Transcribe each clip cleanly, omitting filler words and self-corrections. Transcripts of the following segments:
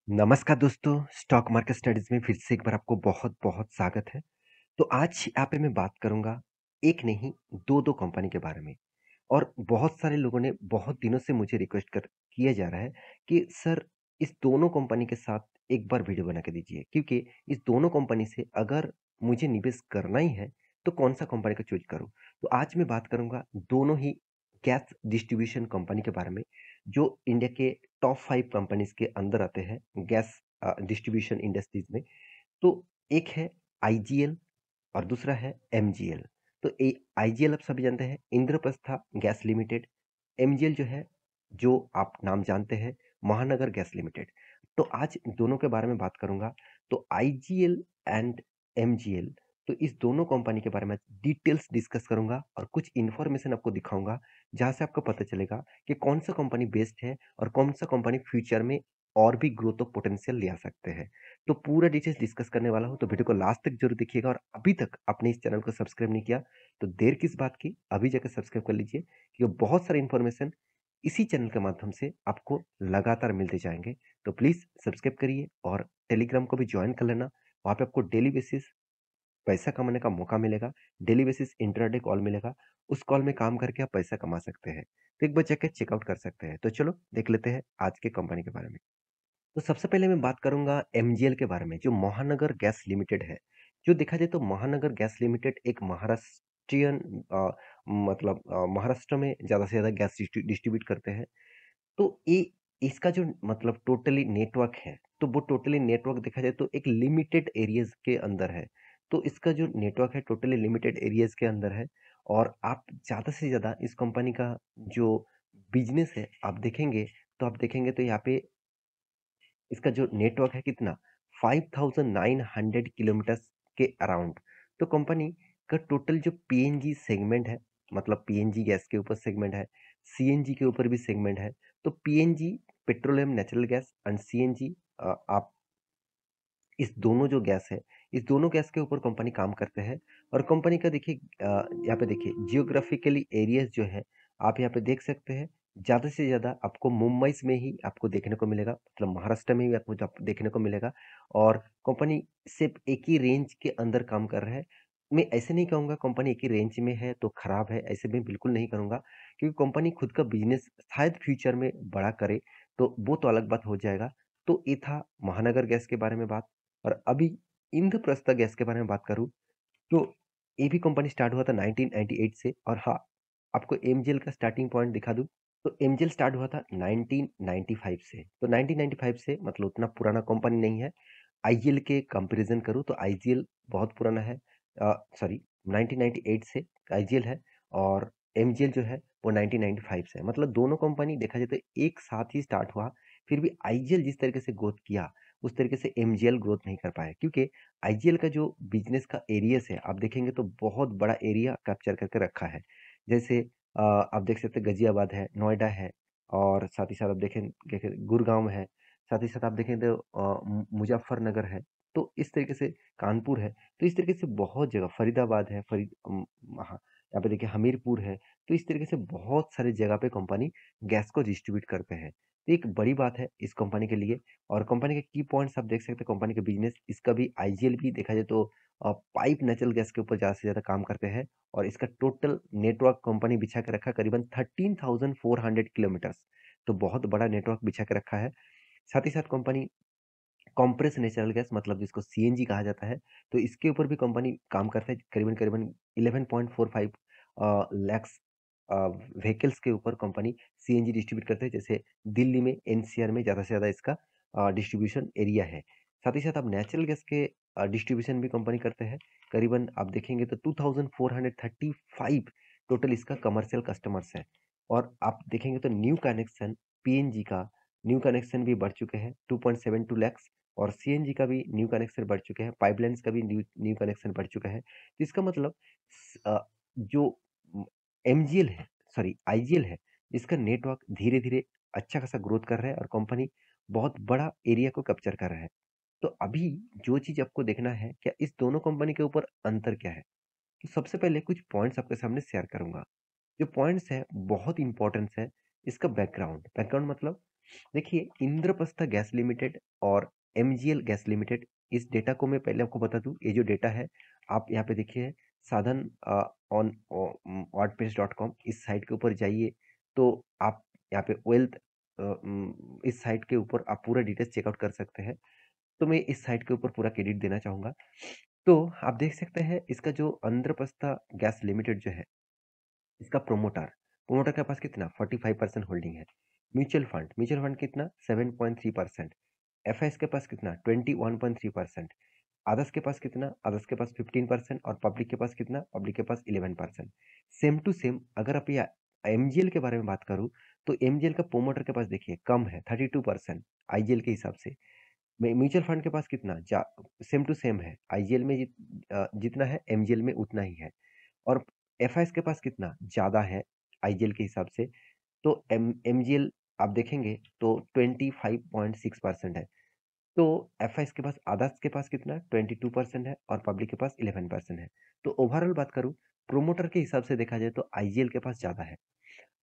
नमस्कार दोस्तों, stock market studies में फिर से एक बार आपको बहुत-बहुत स्वागत है। तो आज यहाँ पे मैं बात करूँगा, एक नहीं 2-2 कंपनी के बारे में और बहुत सारे लोगों ने बहुत दिनों से मुझे रिक्वेस्ट कर किया जा रहा है कि सर इस दोनों कंपनी के साथ एक बार वीडियो बना के दीजिए क्योंकि इस दोनों कंपनी से अगर मुझे निवेश करना ही है, तो कौन-सा कंपनी को चूज़ करूँ? तो आज मैं बात करूँगा दोनों ही गैस डिस्ट्रीब्यूशन कंपनी के बारे में, जो इंडिया के टॉप 5 कंपनीज़ के अंदर आते हैं गैस डिस्ट्रीब्यूशन इंडस्ट्रीज़ में। तो एक है आईजीएल और दूसरा है एमजीएल। तो आईजीएल आप सभी जानते हैं इंद्रप्रस्था गैस लिमिटेड। एमजीएल जो है, जो आप नाम जानते हैं महानगर गैस लिमिटेड। तो आज दोनों के बारे में बात करूंगा। तो आईजीएल एंड एमजीएल, तो इस दोनों कंपनी के बारे में डिटेल्स डिस्कस करूंगा और कुछ इन्फॉर्मेशन आपको दिखाऊंगा, जहां से आपको पता चलेगा कि कौन सा कंपनी बेस्ट है और कौन सा कंपनी फ्यूचर में और भी ग्रोथ ऑफ पोटेंशियल ले आ सकते हैं। तो पूरा डिटेल्स डिस्कस करने वाला हूँ, तो वीडियो को लास्ट तक जरूर देखिएगा और अभी तक आपने इस चैनल को सब्सक्राइब नहीं किया, तो देर किस बात की, अभी जाकर सब्सक्राइब कर लीजिए क्योंकि बहुत सारे इन्फॉर्मेशन इसी चैनल के माध्यम से आपको लगातार मिलते जाएंगे। तो प्लीज़ सब्सक्राइब करिए और टेलीग्राम को भी ज्वाइन कर लेना। वहाँ पे आपको डेली बेसिस पैसा कमाने का मौका मिलेगा, डेली बेसिस इंट्राडे कॉल मिलेगा, उस कॉल में काम करके आप पैसा कमा सकते हैं। तो एक बार जाके चेकआउट कर सकते हैं। तो चलो देख लेते हैं आज के कंपनी के बारे में। तो सबसे पहले मैं बात करूंगा एमजीएल के बारे में, जो महानगर गैस लिमिटेड है। जो देखा जाए तो महानगर गैस लिमिटेड एक महाराष्ट्रियन महाराष्ट्र में ज़्यादा से ज़्यादा गैस डिस्ट्रीब्यूट करते हैं। तो ये इसका जो मतलब टोटली नेटवर्क है, तो वो टोटली नेटवर्क देखा जाए तो एक लिमिटेड एरियाज़ के अंदर है। तो इसका जो नेटवर्क है टोटली लिमिटेड एरियाज़ के अंदर है और आप ज़्यादा से ज़्यादा इस कंपनी का जो बिज़नेस है, आप देखेंगे तो यहाँ पे इसका जो नेटवर्क है कितना 5900 किलोमीटर्स के अराउंड। तो कंपनी का टोटल जो पीएनजी सेगमेंट है, मतलब पीएनजी गैस के ऊपर सेगमेंट है, सीएनजी के ऊपर भी सेगमेंट है। तो PNG petroleum natural gas and CNG, आप इस दोनों जो गैस है, इस दोनों गैस के ऊपर कंपनी काम करते हैं। और कंपनी का देखिए, यहाँ पे देखिए जियोग्राफिकली एरियाज जो है, आप यहाँ पे देख सकते हैं। ज़्यादा से ज़्यादा आपको मुंबई में ही आपको देखने को मिलेगा, मतलब महाराष्ट्र में ही आपको देखने को मिलेगा। और कंपनी सिर्फ एक ही रेंज के अंदर काम कर रहा है। मैं ऐसे नहीं कहूँगा कंपनी एक ही रेंज में है तो खराब है, ऐसे मैं बिल्कुल नहीं करूँगा, क्योंकि कंपनी खुद का बिजनेस शायद फ्यूचर में बड़ा करे, तो वो तो अलग बात हो जाएगा। तो ये था महानगर गैस के बारे में बात। और अभी इंद्रप्रस्थ गैस के बारे में बात करूँ, तो ये भी कंपनी स्टार्ट हुआ था 1998 से। और हाँ, आपको एमजीएल का स्टार्टिंग पॉइंट दिखा दूँ, तो एमजीएल स्टार्ट हुआ था 1995 से। तो 1995 से मतलब उतना पुराना कंपनी नहीं है। आईजीएल के कंपैरिजन करूँ तो आईजीएल बहुत पुराना है। सॉरी, 1998 से आईजीएल है और एमजीएल जो है वो 1995 से है। मतलब दोनों कंपनी देखा जाए तो एक साथ ही स्टार्ट हुआ। फिर भी आईजीएल जिस तरीके से ग्रोथ किया, उस तरीके से एमजीएल ग्रोथ नहीं कर पाया, क्योंकि आईजीएल का जो बिजनेस का एरियाज है, आप देखेंगे तो बहुत बड़ा एरिया कैप्चर करके रखा है। जैसे आप देख सकते हैं गाजियाबाद है, नोएडा है और साथ ही साथ आप देखें गुड़गांव है, साथ ही साथ आप देखें तो मुजफ्फरनगर है। तो इस तरीके से कानपुर है। तो इस तरीके से बहुत जगह, फरीदाबाद है, हाँ, यहाँ पे देखिए हमीरपुर है। तो इस तरीके से बहुत सारे जगह पे कंपनी गैस को डिस्ट्रीब्यूट करते हैं। तो एक बड़ी बात है इस कंपनी के लिए। और कंपनी के की पॉइंट्स आप देख सकते हैं, कंपनी का बिजनेस, इसका भी आईजीएल भी देखा जाए तो पाइप नेचुरल गैस के ऊपर ज़्यादा से ज़्यादा काम करते हैं। और इसका टोटल नेटवर्क कंपनी बिछा के रखा है करीबन 13,400 किलोमीटर्स। तो बहुत बड़ा नेटवर्क बिछा के रखा है। साथ ही साथ कंपनी कॉम्प्रेस नेचुरल गैस, मतलब जिसको सीएनजी कहा जाता है, तो इसके ऊपर भी कंपनी काम करता है। करीबन करीबन 11.45 लैक्स व्हीकल्स के ऊपर कंपनी सीएनजी डिस्ट्रीब्यूट करते हैं। जैसे दिल्ली में, एनसीआर में ज़्यादा से ज़्यादा इसका डिस्ट्रीब्यूशन एरिया है। साथ ही साथ आप नेचुरल गैस के डिस्ट्रीब्यूशन भी कंपनी करते हैं। करीबन आप देखेंगे तो 2435 टोटल इसका कमर्शियल कस्टमर्स है। और आप देखेंगे तो न्यू कनेक्शन पीएनजी का न्यू कनेक्शन भी बढ़ चुके हैं 2.72 लैक्स। और सीएनजी का भी न्यू कनेक्शन बढ़ चुके हैं, पाइपलाइंस का भी न्यू न्यू कनेक्शन बढ़ चुका है। तो इसका मतलब जो एमजीएल है, सॉरी आईजीएल है, इसका नेटवर्क धीरे धीरे अच्छा खासा ग्रोथ कर रहा है और कंपनी बहुत बड़ा एरिया को कैप्चर कर रहा है। तो अभी जो चीज आपको देखना है, क्या इस दोनों कंपनी के ऊपर अंतर क्या है। तो सबसे पहले कुछ पॉइंट्स आपके सामने शेयर करूंगा। जो पॉइंट्स है बहुत इंपॉर्टेंस है। इसका बैकग्राउंड बैकग्राउंड मतलब देखिए, इंद्रप्रस्थ गैस लिमिटेड और एमजीएल गैस लिमिटेड, इस डेटा को मैं पहले आपको बता दूं। ये जो डेटा है, आप यहाँ पे देखिए, साधन ऑन wordpress.com, इस साइट के ऊपर जाइए तो आप यहाँ पे वेल्थ, इस साइट के ऊपर आप पूरा डिटेल्स चेकआउट कर सकते हैं। तो मैं इस साइट के ऊपर पूरा क्रेडिट देना चाहूंगा। तो आप देख सकते हैं, इसका जो इंद्रप्रस्थ गैस लिमिटेड जो है, इसका प्रोमोटर प्रोमोटर के पास कितना 45% होल्डिंग है। म्यूचुअल फंड कितना 7.3%। एफआईएस के पास कितना 21.3%। आदर्श के पास कितना, आदर्श के पास 15%। और पब्लिक के पास कितना, पब्लिक के पास 11%। सेम टू सेम अगर आप ये एमजीएल के बारे में बात करूं, तो एमजीएल का प्रोमोटर के पास देखिए कम है 32% आईजीएल के हिसाब से। म्यूचुअल फंड के पास कितना, सेम टू सेम है। आईजीएल में जितना है एमजीएल में उतना ही है। और एफआईएस के पास कितना ज्यादा है आईजीएल के हिसाब से। तो एमजीएल आप देखेंगे तो 25.6% है। तो एफआईएस के पास, आदर्श के पास कितना 22% है और पब्लिक के पास 11% है। तो ओवरऑल बात करूं, प्रोमोटर के हिसाब से देखा जाए तो आईजीएल के पास ज्यादा है।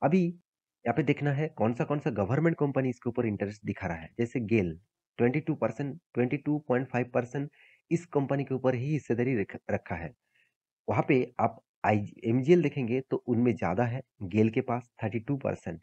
अभी यहाँ पे देखना है कौन सा गवर्नमेंट कंपनी इसके ऊपर इंटरेस्ट दिखा रहा है। जैसे गेल 22%, 22.5% इस कंपनी के ऊपर ही हिस्सेदारी रखा है। वहां पे आप आई एमजीएल देखेंगे तो उनमें ज्यादा है, गेल के पास 32%।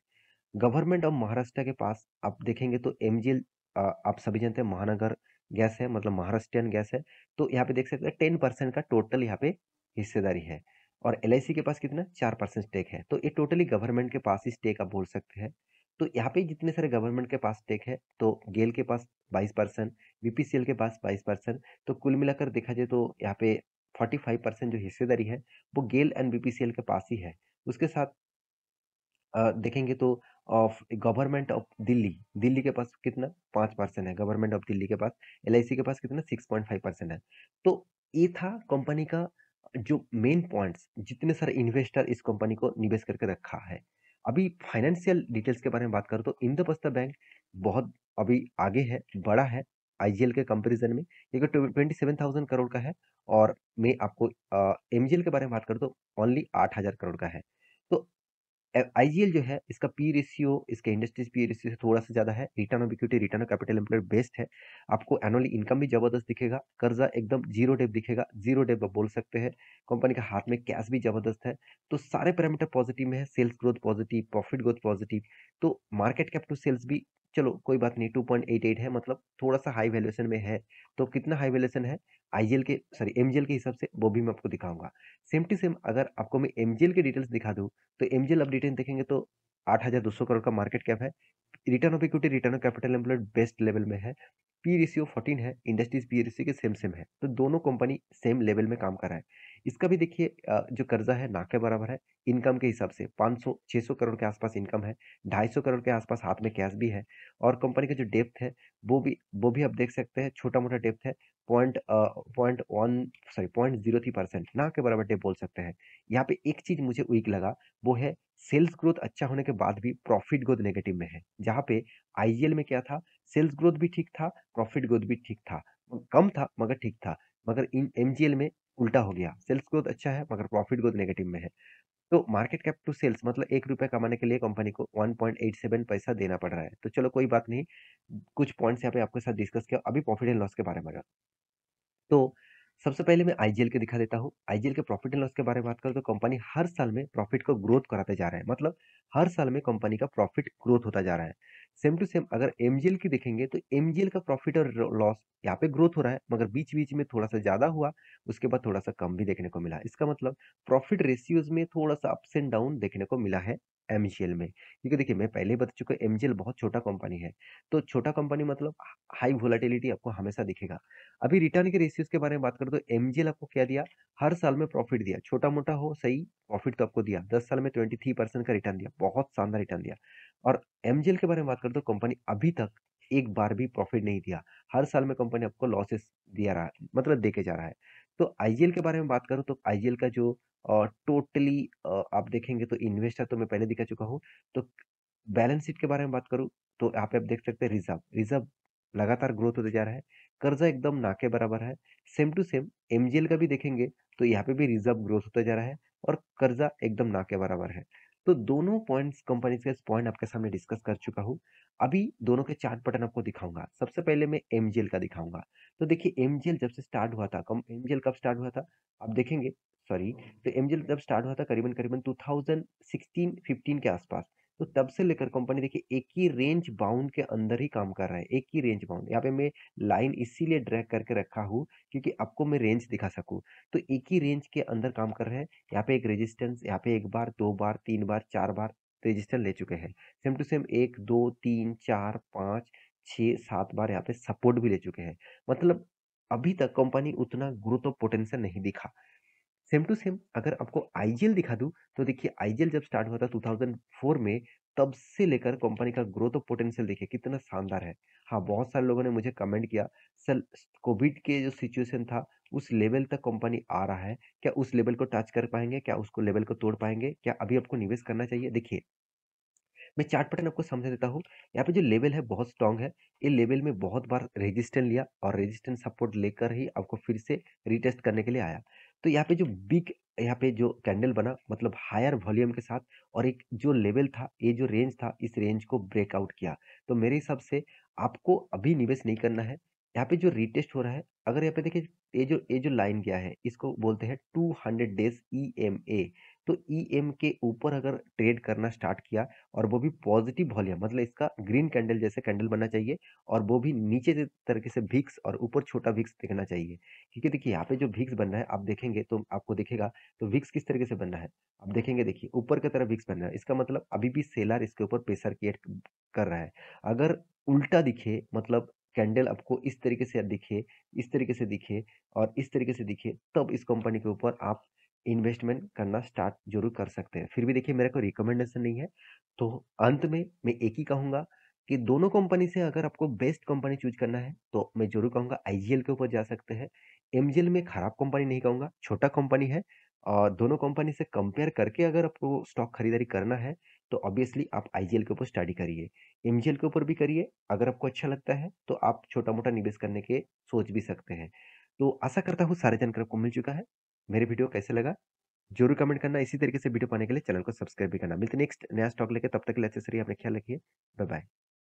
गवर्नमेंट ऑफ महाराष्ट्र के पास आप देखेंगे तो एमजीएल, आप सभी जानते हैं महानगर गैस है, मतलब महाराष्ट्रियन गैस है। तो यहाँ पे देख सकते हैं 10% का टोटल यहाँ पे हिस्सेदारी है। और एलआईसी के पास कितना 4% स्टेक है। तो ये टोटली गवर्नमेंट के पास ही स्टेक आप बोल सकते हैं। तो यहाँ पे जितने सारे गवर्नमेंट के पास स्टेक है, तो गेल के पास 22%, बीपीसीएल के पास 22%। तो कुल मिलाकर देखा जाए तो यहाँ पे 45% जो हिस्सेदारी है वो गेल एंड बीपीसीएल के पास ही है। उसके साथ देखेंगे तो of government of Delhi, Delhi के पास कितना 5% है गवर्नमेंट ऑफ दिल्ली के पास। एलआईसी के पास कितना 6.5% है। तो ये था कंपनी का जो मेन पॉइंट्स, जितने सारे इन्वेस्टर इस कंपनी को निवेश करके रखा है। अभी फाइनेंशियल डिटेल्स के बारे में बात करूं तो इंद्रप्रस्थ बैंक बहुत अभी आगे है, बड़ा है आईजीएल के कंपैरिजन में। ये 27,000 करोड़ का है। और मैं आपको एमजीएल के बारे में बात करूं तो ओनली 8,000 करोड़ का है। तो आईजीएल जो है, इसका पी रेशियो इसके इंडस्ट्रीज पी रेशियो से थोड़ा सा ज्यादा है। Return of equity, return of capital employed best है। आपको एनुअली इनकम भी जबरदस्त दिखेगा। कर्जा एकदम जीरो डेप दिखेगा, जीरो डेप आप बोल सकते हैं। कंपनी का हाथ में कैश भी जबरदस्त है। तो सारे पैरामीटर पॉजिटिव में है। Sales growth positive, profit growth positive. तो मार्केट कैप टू सेल्स भी, चलो कोई बात नहीं, 2.88 है, मतलब थोड़ा सा हाई वैल्यूएशन में है। तो कितना हाई वैल्यूएशन है आईजीएल के, सॉरी एमजीएल के हिसाब से, वो भी मैं आपको दिखाऊंगा। सेम टू सेम अगर आपको मैं एमजीएल की डिटेल्स दिखा दूं, तो एमजीएल अब डिटेल देखेंगे तो 8,200 करोड़ का मार्केट कैप है। Return of equity, return of capital employed best level में है। पी रेशियो 14 है, इंडस्ट्रीज पी रेशियो के सेम सेम है। तो दोनों कंपनी सेम लेवल में काम कर रहा है। इसका भी देखिए जो कर्जा है ना के बराबर है। इनकम के हिसाब से 500-600 करोड़ के आसपास इनकम है। 250 करोड़ के आसपास हाथ में कैश भी है। और कंपनी का जो डेप्थ है वो भी आप देख सकते हैं, छोटा मोटा डेप्थ है। पॉइंट वन सॉरी 0.03%, ना के बराबर डेप बोल सकते हैं। यहाँ पे एक चीज मुझे वीक लगा, वो है सेल्स ग्रोथ अच्छा होने के बाद भी प्रॉफिट ग्रोथ नेगेटिव में है। जहां पे आईजीएल में क्या था, सेल्स ग्रोथ भी ठीक था, प्रॉफिट ग्रोथ भी ठीक था, कम था मगर ठीक था। मगर इन एमजीएल में उल्टा हो गया, सेल्स ग्रोथ अच्छा है मगर प्रॉफिट ग्रोथ नेगेटिव में है। तो मार्केट कैप टू सेल्स मतलब 1 रुपया कमाने के लिए कंपनी को 1.87 पैसा देना पड़ रहा है। तो चलो कोई बात नहीं, कुछ पॉइंट्स यहाँ पे आपके साथ डिस्कस किया। अभी प्रॉफिट एंड लॉस के बारे में। तो सबसे पहले मैं आईजीएल के दिखा देता हूँ। आईजीएल के प्रॉफिट एंड लॉस के बारे में बात करूँ तो कंपनी हर साल में प्रॉफिट को ग्रोथ कराते जा रहा है, मतलब हर साल में कंपनी का प्रॉफिट ग्रोथ होता जा रहा है। सेम टू सेम अगर एमजीएल की देखेंगे तो एमजीएल का प्रॉफिट और लॉस यहाँ पे ग्रोथ हो रहा है, मगर बीच बीच में थोड़ा सा ज्यादा हुआ, उसके बाद थोड़ा सा कम भी देखने को मिला। इसका मतलब प्रॉफिट रेशियोज में थोड़ा सा अप्स एंड डाउन देखने को मिला है एमजीएल में। क्योंकि देखिए मैं पहले ही बता चुका, एमजीएल बहुत छोटा कंपनी है। तो छोटा कंपनी मतलब हाई वोलेटिलिटी आपको हमेशा दिखेगा। अभी रिटर्न के रेशियोज के बारे में बात करें तो एमजीएल आपको क्या दिया, हर साल में प्रॉफिट दिया, छोटा मोटा हो सही, प्रॉफिट तो आपको दिया। 10 साल में 23% का रिटर्न दिया, बहुत शानदार रिटर्न दिया। और एमजीएल के बारे में बात करें तो कंपनी अभी तक एक बार भी प्रॉफिट नहीं दिया। हर साल में कंपनी आपको लॉसेस दिया रहा है, मतलब देके जा रहा है। तो आईजीएल के बारे में बात करूं तो आईजीएल का जो टोटली आप देखेंगे तो इन्वेस्टर तो मैं पहले दिखा चुका हूँ। तो बैलेंस शीट के बारे में बात करूं तो यहाँ पे आप देख सकते हैं रिजर्व रिजर्व लगातार ग्रोथ होते जा रहा है। कर्जा एकदम ना के बराबर है। सेम टू सेम एमजीएल का भी देखेंगे तो यहाँ पे भी रिजर्व ग्रोथ होता जा रहा है और कर्जा एकदम ना के बराबर है। तो दोनों पॉइंट्स कंपनी के पॉइंट आपके सामने डिस्कस कर चुका हूँ। अभी दोनों के चार्ट पैटर्न आपको दिखाऊँगा। सबसे पहले मैं एमजेल का दिखाऊँगा। तो देखिए एमजेल जब से स्टार्ट हुआ था, कम एमजेल कब स्टार्ट हुआ था? आप देखेंगे, सॉरी, तो एमजेल जब स्टार्ट हुआ था करीबन-करीबन 2016-15 के आसपास। तो तब से लेकर कंपनी देखिए एक ही रेंज बाउंड के अंदर ही काम कर रहा है, एक ही रेंज बाउंड। यहाँ पे मैं लाइन इसीलिए ड्रैग करके रखा हूँ क्योंकि आपको मैं रेंज दिखा सकूँ। तो एक ही रेंज के अंदर काम कर रहे हैं। यहाँ पे एक रेजिस्टेंस, यहाँ पे 1 बार, 2 बार, 3 बार, 4 बार रेजिस्टेंस ले चुके हैं। सेम टू सेम 1, 2, 3, 4, 5, 6, 7 बार यहाँ पे सपोर्ट भी ले चुके हैं। मतलब अभी तक कंपनी उतना ग्रोथ ऑफ पोटेंशियल नहीं दिखा। सेम टू सेम अगर आपको आईजीएल दिखा दूं, तो देखिए आईजीएल जब स्टार्ट हुआ था 2004 में, तब से लेकर कंपनी का ग्रोथ ऑफ पोटेंशियल देखिए कितना शानदार है। हाँ, बहुत सारे लोगों ने मुझे कमेंट किया, सर कोविड के जो सिचुएशन था उस लेवल तक कंपनी आ रहा है, क्या उस लेवल को टच कर पाएंगे, क्या उसको लेवल को तोड़ पाएंगे, क्या अभी आपको निवेश करना चाहिए? देखिए मैं चार्ट पैटर्न आपको समझा देता हूँ। यहाँ पे जो लेवल है बहुत स्ट्रांग है। ये लेवल में बहुत बार रेजिस्टेंस लिया और रेजिस्टेंस सपोर्ट लेकर ही आपको फिर से रीटेस्ट करने के लिए आया। तो यहाँ पे जो बिग, यहाँ पे जो कैंडल बना मतलब हायर वॉल्यूम के साथ, और एक जो लेवल था, ये जो रेंज था, इस रेंज को ब्रेकआउट किया। तो मेरे हिसाब से आपको अभी निवेश नहीं करना है। यहाँ पे जो रीटेस्ट हो रहा है, अगर यहाँ पे देखिए ये जो लाइन गया है, इसको बोलते हैं 200 डेज ईएमए। तो ईएम के ऊपर अगर ट्रेड करना स्टार्ट किया, और वो भी पॉजिटिव वॉल्यूम, मतलब इसका ग्रीन कैंडल जैसे कैंडल बनना चाहिए, और वो भी नीचे से तरीके से विक्स और ऊपर छोटा विक्स दिखना चाहिए। क्योंकि देखिए यहाँ पे जो विक्स बन रहा है आप देखेंगे तो आपको दिखेगा, तो विक्स किस तरीके से बन रहा है आप देखेंगे, देखिए ऊपर की तरफ विक्स बन रहा है, इसका मतलब अभी भी सेलर इसके ऊपर प्रेशर क्रिएट कर रहा है। अगर उल्टा दिखे, मतलब कैंडल आपको इस तरीके से दिखे, इस तरीके से दिखे और इस तरीके से दिखे, तब इस कंपनी के ऊपर आप इन्वेस्टमेंट करना स्टार्ट जरूर कर सकते हैं। फिर भी देखिए मेरा कोई रिकमेंडेशन नहीं है। तो अंत में मैं एक ही कहूंगा कि दोनों कंपनी से अगर आपको बेस्ट कंपनी चूज करना है तो मैं जरूर कहूंगा आईजीएल के ऊपर जा सकते हैं। एमजीएल में खराब कंपनी नहीं कहूंगा, छोटा कंपनी है। और दोनों कंपनी से कंपेयर करके अगर आपको स्टॉक खरीदारी करना है तो ऑब्वियसली आप आईजीएल के ऊपर स्टडी करिए, एमजीएल के ऊपर भी करिए। अगर आपको अच्छा लगता है तो आप छोटा मोटा निवेश करने के सोच भी सकते हैं। तो आशा करता हूँ सारे जानकारी आपको मिल चुका है। मेरे वीडियो कैसे लगा जरूर कमेंट करना। इसी तरीके से वीडियो पाने के लिए चैनल को सब्सक्राइब भी करना। मिलते नेक्स्ट नया स्टॉक लेके, तब तक के लिए अच्छे से रहिए, अपना ख्याल रखिए। Bye bye.